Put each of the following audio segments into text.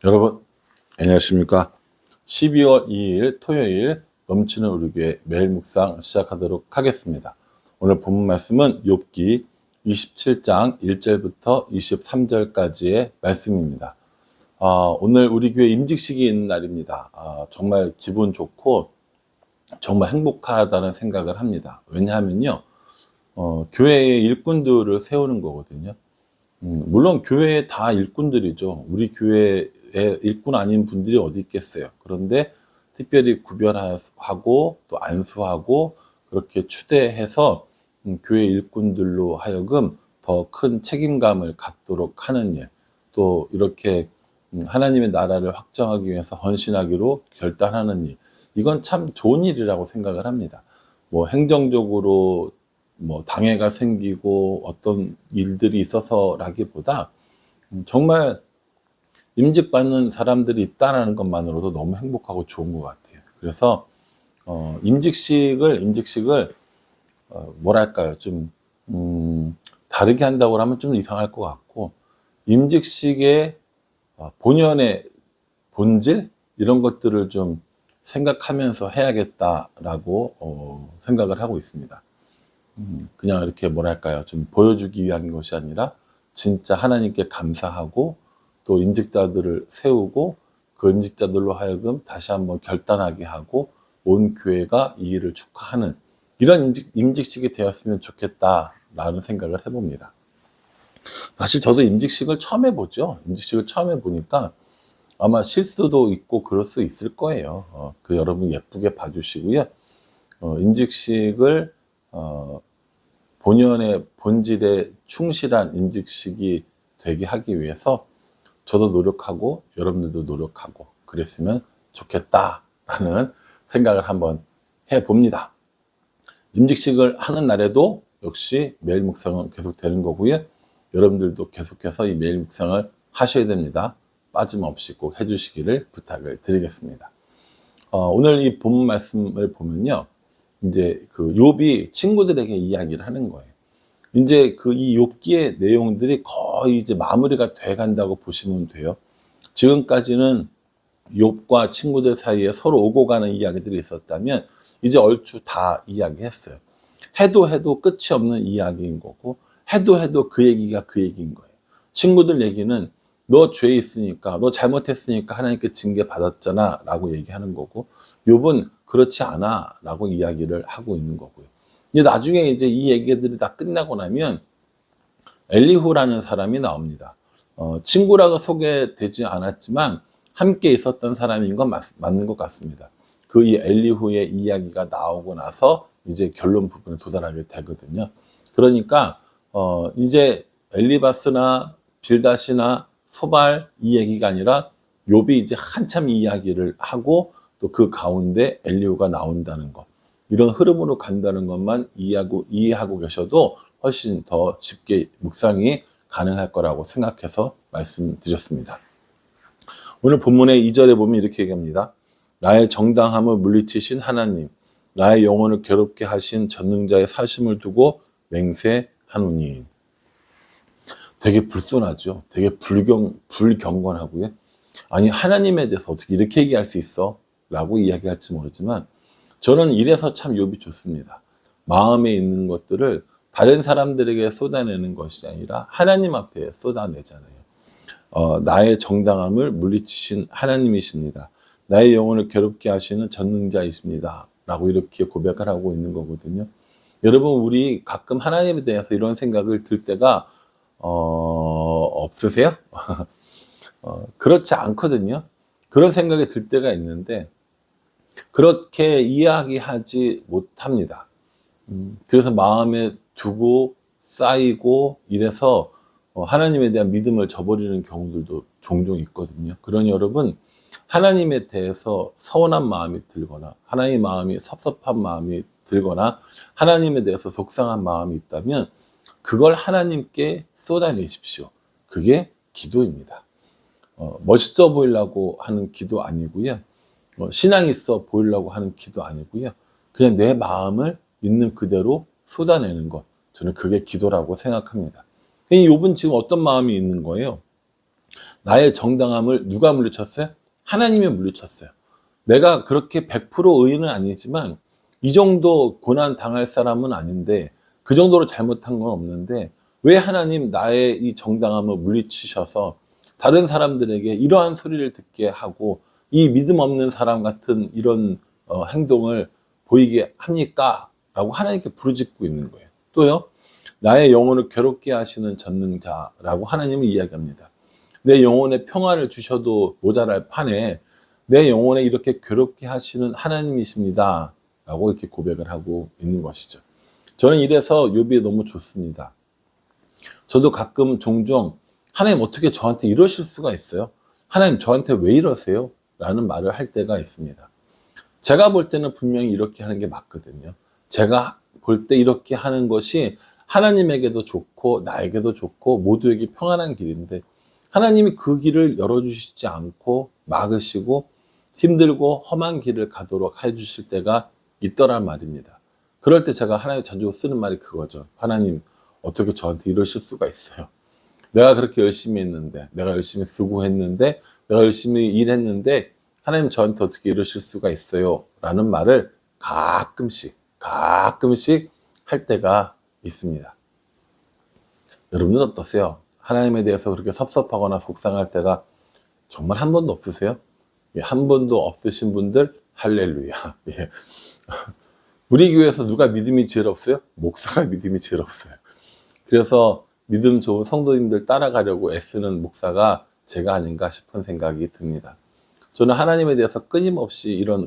여러분 안녕하십니까. 12월 2일 토요일 넘치는 우리 교회 매일 묵상 시작하도록 하겠습니다. 오늘 본문 말씀은 욥기 27장 1절부터 23절까지의 말씀입니다. 오늘 우리 교회 임직식이 있는 날입니다. 정말 기분 좋고 정말 행복하다는 생각을 합니다. 왜냐하면요, 교회의 일꾼들을 세우는 거거든요. 물론 교회에 다 일꾼들이죠. 우리 교회에 일꾼 아닌 분들이 어디 있겠어요. 그런데 특별히 구별하고 또 안수하고 그렇게 추대해서 교회 일꾼들로 하여금 더 큰 책임감을 갖도록 하는 일, 또 이렇게 하나님의 나라를 확정하기 위해서 헌신하기로 결단하는 일, 이건 참 좋은 일이라고 생각을 합니다. 뭐 행정적으로 뭐 당회가 생기고 어떤 일들이 있어서라기보다 정말 임직받는 사람들이 있다는 것만으로도 너무 행복하고 좋은 것 같아요. 그래서 임직식을 뭐랄까요, 좀 다르게 한다고 하면 좀 이상할 것 같고, 임직식의 본연의 본질 이런 것들을 좀 생각하면서 해야겠다라고 생각을 하고 있습니다. 그냥 이렇게 뭐랄까요, 좀 보여주기 위한 것이 아니라 진짜 하나님께 감사하고 또 임직자들을 세우고 그 임직자들로 하여금 다시 한번 결단하게 하고 온 교회가 이 일을 축하하는 이런 임직식이 되었으면 좋겠다라는 생각을 해봅니다. 사실 저도 임직식을 처음 해보죠. 임직식을 처음 해보니까 아마 실수도 있고 그럴 수 있을 거예요. 그 여러분 예쁘게 봐주시고요. 임직식을 본연의 본질에 충실한 임직식이 되게 하기 위해서 저도 노력하고 여러분들도 노력하고 그랬으면 좋겠다라는 생각을 한번 해봅니다. 임직식을 하는 날에도 역시 매일 묵상은 계속 되는 거고요. 여러분들도 계속해서 이 매일 묵상을 하셔야 됩니다. 빠짐없이 꼭 해주시기를 부탁을 드리겠습니다. 오늘 이 본문 말씀을 보면요, 이제 그 욥이 친구들에게 이야기를 하는 거예요. 이제 그 이 욥기의 내용들이 거의 이제 마무리가 돼 간다고 보시면 돼요. 지금까지는 욥과 친구들 사이에 서로 오고 가는 이야기들이 있었다면 이제 얼추 다 이야기했어요. 해도 끝이 없는 이야기인 거고, 해도 그 얘기가 그 얘기인 거예요. 친구들 얘기는 너 죄 있으니까, 너 잘못했으니까 하나님께 징계 받았잖아 라고 얘기하는 거고, 욥은 그렇지 않아 라고 이야기를 하고 있는 거고요. 이제 나중에 이제 이 얘기들이 다 끝나고 나면 엘리후라는 사람이 나옵니다. 친구라고 소개되지 않았지만 함께 있었던 사람인 건 맞는 것 같습니다. 그 이 엘리후의 이야기가 나오고 나서 이제 결론 부분에 도달하게 되거든요. 그러니까 이제 엘리바스나 빌닷이나 소발 이 얘기가 아니라 욥이 이제 한참 이야기를 하고 또 그 가운데 엘리후가 나온다는 것, 이런 흐름으로 간다는 것만 이해하고 계셔도 훨씬 더 쉽게 묵상이 가능할 거라고 생각해서 말씀드렸습니다. 오늘 본문의 2절에 보면 이렇게 얘기합니다. 나의 정당함을 물리치신 하나님, 나의 영혼을 괴롭게 하신 전능자의 사심을 두고 맹세하노니. 되게 불손하죠. 되게 불경건하고요. 아니, 하나님에 대해서 어떻게 이렇게 얘기할 수 있어? 라고 이야기할지 모르지만 저는 이래서 참 욥이 좋습니다. 마음에 있는 것들을 다른 사람들에게 쏟아내는 것이 아니라 하나님 앞에 쏟아내잖아요. 나의 정당함을 물리치신 하나님이십니다. 나의 영혼을 괴롭게 하시는 전능자이십니다. 라고 이렇게 고백을 하고 있는 거거든요. 여러분, 우리 가끔 하나님에 대해서 이런 생각을 들 때가 없으세요? 그렇지 않거든요. 그런 생각이 들 때가 있는데 그렇게 이야기하지 못합니다. 그래서 마음에 두고 쌓이고 이래서 하나님에 대한 믿음을 저버리는 경우들도 종종 있거든요. 그러니 여러분, 하나님에 대해서 서운한 마음이 들거나 하나님의 마음이 섭섭한 마음이 들거나 하나님에 대해서 속상한 마음이 있다면 그걸 하나님께 쏟아내십시오. 그게 기도입니다. 멋있어 보이려고 하는 기도 아니고요. 신앙 있어 보이려고 하는 기도 아니고요. 그냥 내 마음을 있는 그대로 쏟아내는 것, 저는 그게 기도라고 생각합니다. 이 욥은 지금 어떤 마음이 있는 거예요? 나의 정당함을 누가 물리쳤어요? 하나님이 물리쳤어요. 내가 그렇게 100% 의인은 아니지만 이 정도 고난 당할 사람은 아닌데 그 정도로 잘못한 건 없는데 왜 하나님 나의 이 정당함을 물리치셔서 다른 사람들에게 이러한 소리를 듣게 하고 이 믿음 없는 사람 같은 이런 행동을 보이게 합니까? 라고 하나님께 부르짖고 있는 거예요. 또요, 나의 영혼을 괴롭게 하시는 전능자라고 하나님은 이야기합니다. 내 영혼에 평안을 주셔도 모자랄 판에 내 영혼에 이렇게 괴롭게 하시는 하나님이십니다. 라고 이렇게 고백을 하고 있는 것이죠. 저는 이래서 욥이 너무 좋습니다. 저도 가끔 종종 하나님 어떻게 저한테 이러실 수가 있어요? 하나님 저한테 왜 이러세요? 라는 말을 할 때가 있습니다. 제가 볼 때는 분명히 이렇게 하는 게 맞거든요. 제가 볼 때 이렇게 하는 것이 하나님에게도 좋고 나에게도 좋고 모두에게 평안한 길인데 하나님이 그 길을 열어주시지 않고 막으시고 힘들고 험한 길을 가도록 해주실 때가 있더란 말입니다. 그럴 때 제가 하나님 자주 쓰는 말이 그거죠. 하나님 어떻게 저한테 이러실 수가 있어요? 내가 그렇게 열심히 했는데, 내가 열심히 수고했는데, 내가 열심히 일했는데 하나님 저한테 어떻게 이러실 수가 있어요? 라는 말을 가끔씩 할 때가 있습니다. 여러분은 어떠세요? 하나님에 대해서 그렇게 섭섭하거나 속상할 때가 정말 한 번도 없으세요? 예, 한 번도 없으신 분들 할렐루야. 예. 우리 교회에서 누가 믿음이 제일 없어요? 목사가 믿음이 제일 없어요. 그래서 믿음 좋은 성도님들 따라가려고 애쓰는 목사가 제가 아닌가 싶은 생각이 듭니다. 저는 하나님에 대해서 끊임없이 이런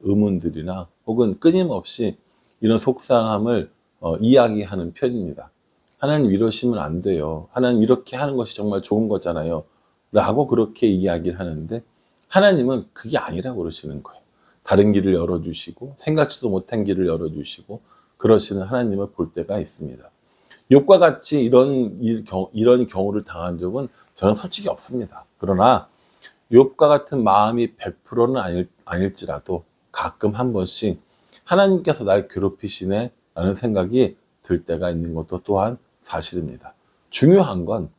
의문들이나 혹은 끊임없이 이런 속상함을 이야기하는 편입니다. 하나님 이러시면 안 돼요. 하나님 이렇게 하는 것이 정말 좋은 거잖아요. 라고 그렇게 이야기를 하는데 하나님은 그게 아니라고 그러시는 거예요. 다른 길을 열어주시고 생각지도 못한 길을 열어주시고 그러시는 하나님을 볼 때가 있습니다. 욥과 같이 이런 경우를 당한 적은 저는 솔직히 없습니다. 그러나 욥과 같은 마음이 100%는 아닐지라도 가끔 한 번씩 하나님께서 날 괴롭히시네 라는 생각이 들 때가 있는 것도 또한 사실입니다. 중요한 건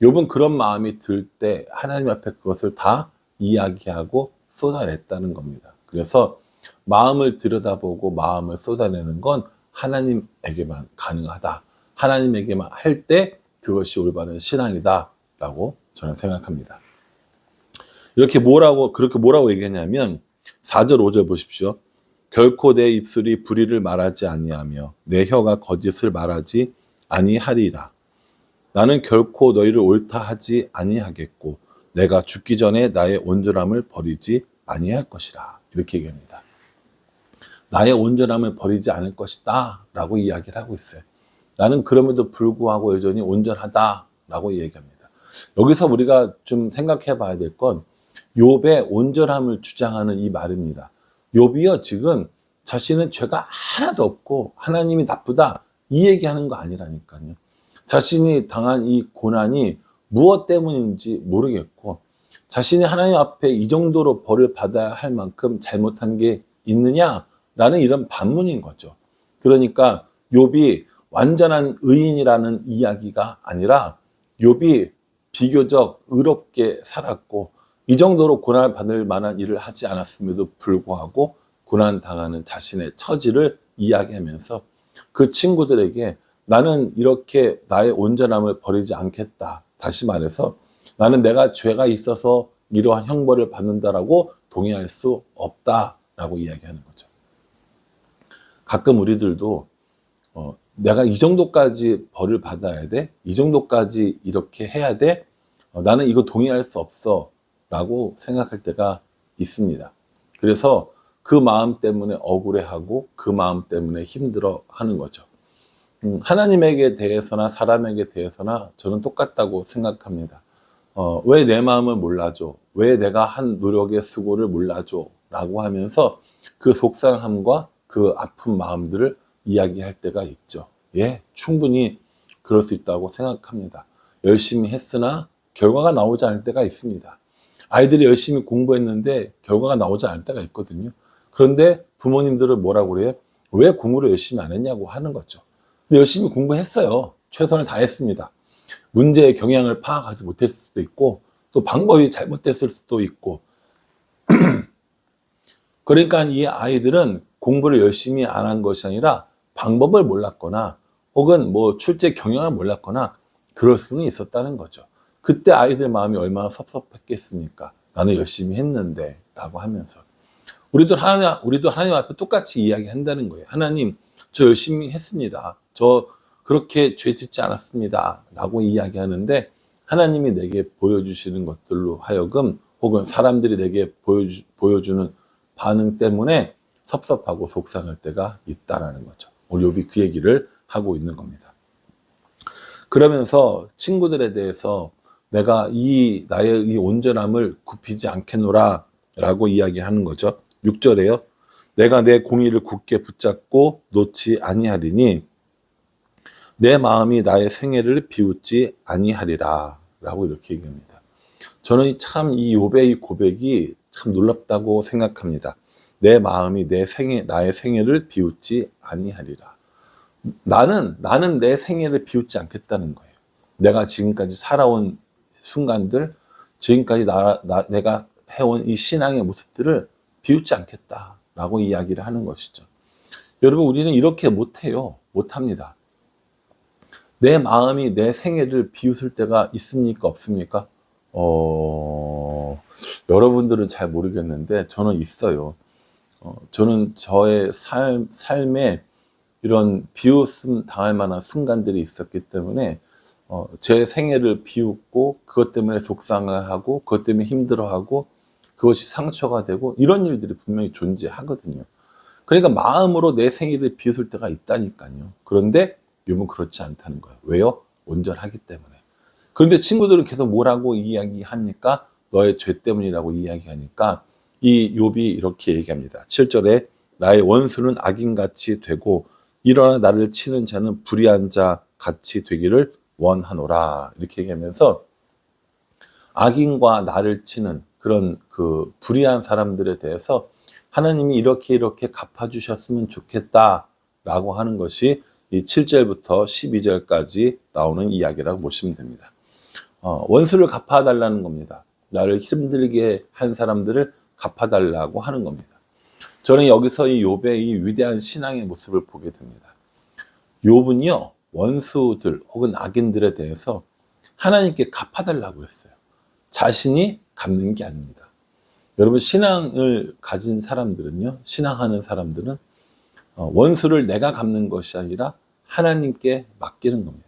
욥은 그런 마음이 들 때 하나님 앞에 그것을 다 이야기하고 쏟아냈다는 겁니다. 그래서 마음을 들여다보고 마음을 쏟아내는 건 하나님에게만 가능하다. 하나님에게만 할 때 그것이 올바른 신앙이다 라고 저는 생각합니다. 그렇게 뭐라고 얘기했냐면 4절 5절 보십시오. 결코 내 입술이 불의를 말하지 아니하며 내 혀가 거짓을 말하지 아니하리라. 나는 결코 너희를 옳다 하지 아니하겠고 내가 죽기 전에 나의 온전함을 버리지 아니할 것이라. 이렇게 얘기합니다. 나의 온전함을 버리지 않을 것이다 라고 이야기를 하고 있어요. 나는 그럼에도 불구하고 여전히 온전하다 라고 얘기합니다. 여기서 우리가 좀 생각해 봐야 될 건 욥의 온전함을 주장하는 이 말입니다. 욥이요 지금 자신은 죄가 하나도 없고 하나님이 나쁘다 이 얘기하는 거 아니라니까요. 자신이 당한 이 고난이 무엇 때문인지 모르겠고 자신이 하나님 앞에 이 정도로 벌을 받아야 할 만큼 잘못한 게 있느냐라는 이런 반문인 거죠. 그러니까 욥이 완전한 의인이라는 이야기가 아니라 욥이 비교적 의롭게 살았고 이 정도로 고난을 받을 만한 일을 하지 않았음에도 불구하고 고난당하는 자신의 처지를 이야기하면서 그 친구들에게 나는 이렇게 나의 온전함을 버리지 않겠다. 다시 말해서 나는 내가 죄가 있어서 이러한 형벌을 받는다라고 동의할 수 없다라고 이야기하는 거죠. 가끔 우리들도 내가 이 정도까지 벌을 받아야 돼? 이 정도까지 이렇게 해야 돼? 나는 이거 동의할 수 없어 라고 생각할 때가 있습니다. 그래서 그 마음 때문에 억울해하고 그 마음 때문에 힘들어 하는 거죠. 하나님에게 대해서나 사람에게 대해서나 저는 똑같다고 생각합니다. 왜 내 마음을 몰라줘? 왜 내가 한 노력의 수고를 몰라줘? 라고 하면서 그 속상함과 그 아픈 마음들을 이야기할 때가 있죠. 예, 충분히 그럴 수 있다고 생각합니다. 열심히 했으나 결과가 나오지 않을 때가 있습니다. 아이들이 열심히 공부했는데 결과가 나오지 않을 때가 있거든요. 그런데 부모님들은 뭐라고 그래요? 왜 공부를 열심히 안 했냐고 하는 거죠. 근데 열심히 공부했어요. 최선을 다했습니다. 문제의 경향을 파악하지 못했을 수도 있고 또 방법이 잘못됐을 수도 있고. 그러니까 이 아이들은 공부를 열심히 안 한 것이 아니라 방법을 몰랐거나 혹은 뭐 출제 경향을 몰랐거나 그럴 수는 있었다는 거죠. 그때 아이들 마음이 얼마나 섭섭했겠습니까? 나는 열심히 했는데 라고 하면서. 우리도 하나님 앞에 똑같이 이야기한다는 거예요. 하나님, 저 열심히 했습니다. 저 그렇게 죄 짓지 않았습니다. 라고 이야기하는데 하나님이 내게 보여주시는 것들로 하여금 혹은 사람들이 내게 보여주는 반응 때문에 섭섭하고 속상할 때가 있다라는 거죠. 오늘 욥이 그 얘기를 하고 있는 겁니다. 그러면서 친구들에 대해서 내가 나의 이 온전함을 굽히지 않겠노라 라고 이야기하는 거죠. 6절에요. 내가 내 공의를 굳게 붙잡고 놓지 아니하리니 내 마음이 나의 생애를 비웃지 아니하리라 라고 이렇게 얘기합니다. 저는 참 이 욥의 이 고백이 참 놀랍다고 생각합니다. 내 마음이 나의 생애를 비웃지 아니하리라. 나는 내 생애를 비웃지 않겠다는 거예요. 내가 지금까지 살아온 순간들, 지금까지 내가 해온 이 신앙의 모습들을 비웃지 않겠다라고 이야기를 하는 것이죠. 여러분, 우리는 이렇게 못해요. 못합니다. 내 마음이 내 생애를 비웃을 때가 있습니까? 없습니까? 여러분들은 잘 모르겠는데 저는 있어요. 저는 저의 삶에 이런 비웃음 당할 만한 순간들이 있었기 때문에 제 생애를 비웃고 그것 때문에 속상해하고 그것 때문에 힘들어하고 그것이 상처가 되고 이런 일들이 분명히 존재하거든요. 그러니까 마음으로 내 생애를 비웃을 때가 있다니까요. 그런데 욥은 그렇지 않다는 거예요. 왜요? 온전하기 때문에. 그런데 친구들은 계속 뭐라고 이야기합니까? 너의 죄 때문이라고 이야기하니까 이 욥이 이렇게 얘기합니다. 7절에 나의 원수는 악인같이 되고 일어나 나를 치는 자는 불의한 자 같이 되기를 원하노라. 이렇게 얘기하면서 악인과 나를 치는 그런 그 불의한 사람들에 대해서 하나님이 이렇게 갚아주셨으면 좋겠다라고 하는 것이 이 7절부터 12절까지 나오는 이야기라고 보시면 됩니다. 원수를 갚아달라는 겁니다. 나를 힘들게 한 사람들을 갚아달라고 하는 겁니다. 저는 여기서 이 욥의 이 위대한 신앙의 모습을 보게 됩니다. 욥은요, 원수들 혹은 악인들에 대해서 하나님께 갚아달라고 했어요. 자신이 갚는 게 아닙니다. 여러분, 신앙을 가진 사람들은요, 신앙하는 사람들은 원수를 내가 갚는 것이 아니라 하나님께 맡기는 겁니다.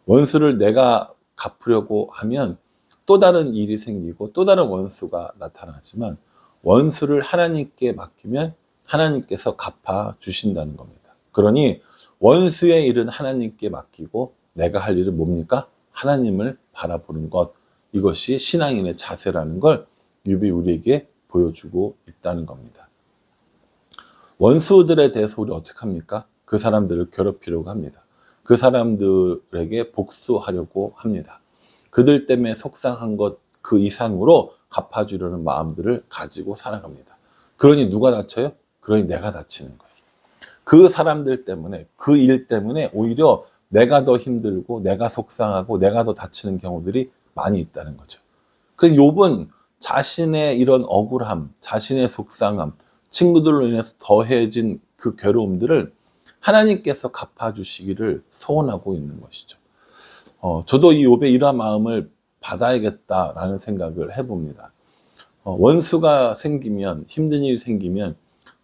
원수를 내가 갚으려고 하면 또 다른 일이 생기고 또 다른 원수가 나타나지만 원수를 하나님께 맡기면 하나님께서 갚아 주신다는 겁니다. 그러니 원수의 일은 하나님께 맡기고 내가 할 일은 뭡니까? 하나님을 바라보는 것. 이것이 신앙인의 자세라는 걸 욥이 우리에게 보여주고 있다는 겁니다. 원수들에 대해서 우리 어떻게 합니까? 그 사람들을 괴롭히려고 합니다. 그 사람들에게 복수하려고 합니다. 그들 때문에 속상한 것 그 이상으로 갚아주려는 마음들을 가지고 살아갑니다. 그러니 누가 다쳐요? 그러니 내가 다치는 거예요. 그 사람들 때문에, 그 일 때문에 오히려 내가 더 힘들고 내가 속상하고 내가 더 다치는 경우들이 많이 있다는 거죠. 그래서 욥은 자신의 이런 억울함, 자신의 속상함, 친구들로 인해서 더해진 그 괴로움들을 하나님께서 갚아주시기를 소원하고 있는 것이죠. 저도 이 욥의 이러한 마음을 받아야겠다라는 생각을 해봅니다. 원수가 생기면, 힘든 일이 생기면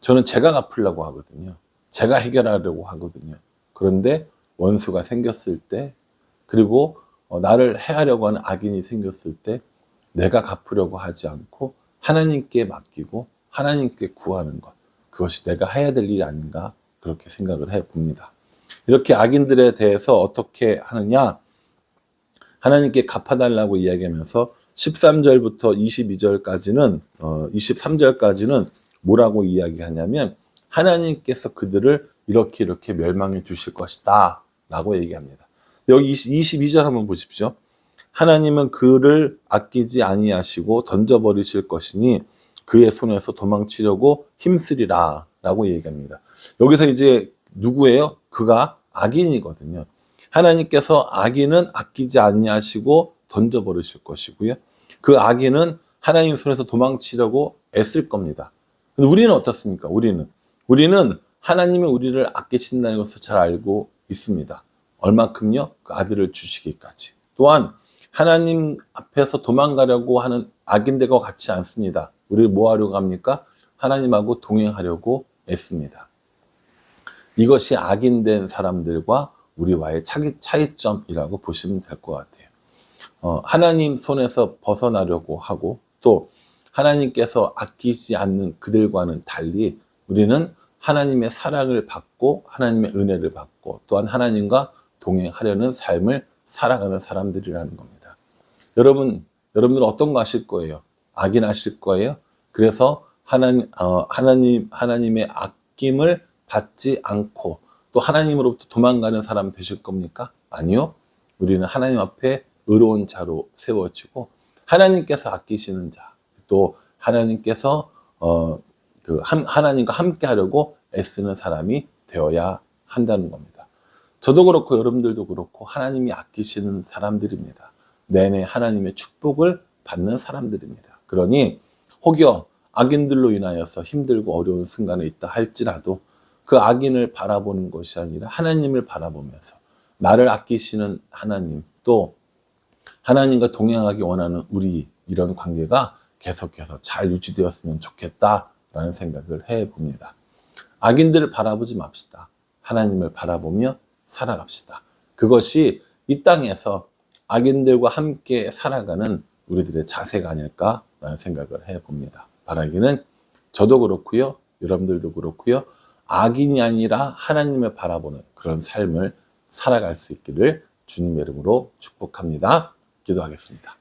저는 제가 갚으려고 하거든요. 제가 해결하려고 하거든요. 그런데 원수가 생겼을 때, 그리고 나를 해하려고 하는 악인이 생겼을 때 내가 갚으려고 하지 않고 하나님께 맡기고 하나님께 구하는 것, 그것이 내가 해야 될 일이 아닌가 그렇게 생각을 해봅니다. 이렇게 악인들에 대해서 어떻게 하느냐, 하나님께 갚아달라고 이야기하면서 13절부터 22절까지는 23절까지는 뭐라고 이야기하냐면 하나님께서 그들을 이렇게 멸망해 주실 것이다 라고 얘기합니다. 여기 22절 한번 보십시오. 하나님은 그를 아끼지 아니하시고 던져버리실 것이니 그의 손에서 도망치려고 힘쓰리라 라고 얘기합니다. 여기서 이제 누구예요? 그가 악인이거든요. 하나님께서 악인은 아끼지 아니하시고 던져버리실 것이고요. 그 아기는 하나님 손에서 도망치려고 애쓸 겁니다. 근데 우리는 어떻습니까? 우리는 하나님이 우리를 아끼신다는 것을 잘 알고 있습니다. 얼만큼요? 그 아들을 주시기까지. 또한 하나님 앞에서 도망가려고 하는 악인들과 같지 않습니다. 우리를 뭐 하려고 합니까? 하나님하고 동행하려고 애씁니다. 이것이 악인된 사람들과 우리와의 차이점이라고 보시면 될 것 같아요. 하나님 손에서 벗어나려고 하고 또 하나님께서 아끼지 않는 그들과는 달리 우리는 하나님의 사랑을 받고 하나님의 은혜를 받고 또한 하나님과 동행하려는 삶을 살아가는 사람들이라는 겁니다. 여러분들은 어떤 거 하실 거예요? 악인하실 거예요? 그래서 하나님의 아낌을 받지 않고 또 하나님으로부터 도망가는 사람 되실 겁니까? 아니요. 우리는 하나님 앞에 의로운 자로 세워지고 하나님께서 아끼시는 자, 또 하나님께서 하나님과 함께 하려고 애쓰는 사람이 되어야 한다는 겁니다. 저도 그렇고 여러분들도 그렇고 하나님이 아끼시는 사람들입니다. 내내 하나님의 축복을 받는 사람들입니다. 그러니 혹여 악인들로 인하여서 힘들고 어려운 순간에 있다 할지라도 그 악인을 바라보는 것이 아니라 하나님을 바라보면서 나를 아끼시는 하나님, 또 하나님과 동행하기 원하는 우리, 이런 관계가 계속해서 잘 유지되었으면 좋겠다라는 생각을 해봅니다. 악인들을 바라보지 맙시다. 하나님을 바라보며 살아갑시다. 그것이 이 땅에서 악인들과 함께 살아가는 우리들의 자세가 아닐까라는 생각을 해봅니다. 바라기는 저도 그렇고요, 여러분들도 그렇고요, 악인이 아니라 하나님을 바라보는 그런 삶을 살아갈 수 있기를 주님의 이름으로 축복합니다. 기도하겠습니다.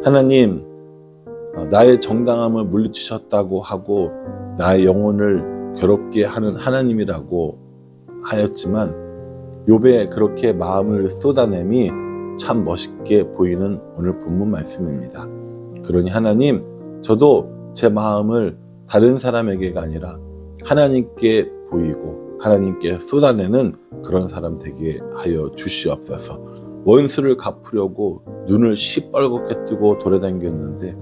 하나님, 나의 정당함을 물리치셨다고 하고 나의 영혼을 괴롭게 하는 하나님이라고 하였지만 욥에 그렇게 마음을 쏟아냄이 참 멋있게 보이는 오늘 본문 말씀입니다. 그러니 하나님, 저도 제 마음을 다른 사람에게가 아니라 하나님께 보이고 하나님께 쏟아내는 그런 사람 되게 하여 주시옵소서. 원수를 갚으려고 눈을 시뻘겋게 뜨고 돌아다녔는데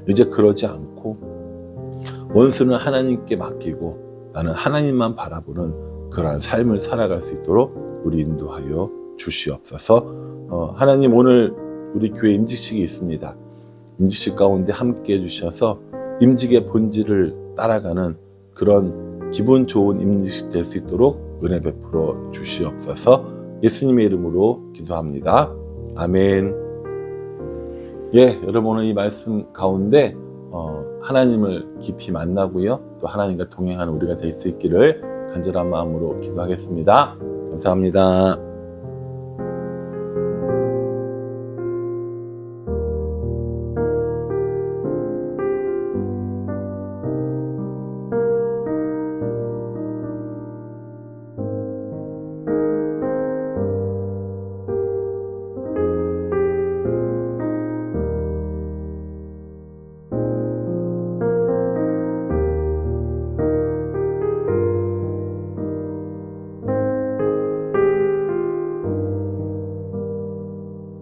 이제 그러지 않고 원수는 하나님께 맡기고 나는 하나님만 바라보는 그러한 삶을 살아갈 수 있도록 우리 인도하여 주시옵소서. 하나님, 오늘 우리 교회 임직식이 있습니다. 임직식 가운데 함께 해주셔서 임직의 본질을 따라가는 그런 기분 좋은 임직식 될 수 있도록 은혜 베풀어 주시옵소서. 예수님의 이름으로 기도합니다. 아멘. 예, 여러분 오늘 이 말씀 가운데 하나님을 깊이 만나고요, 또 하나님과 동행하는 우리가 될 수 있기를 간절한 마음으로 기도하겠습니다. 감사합니다.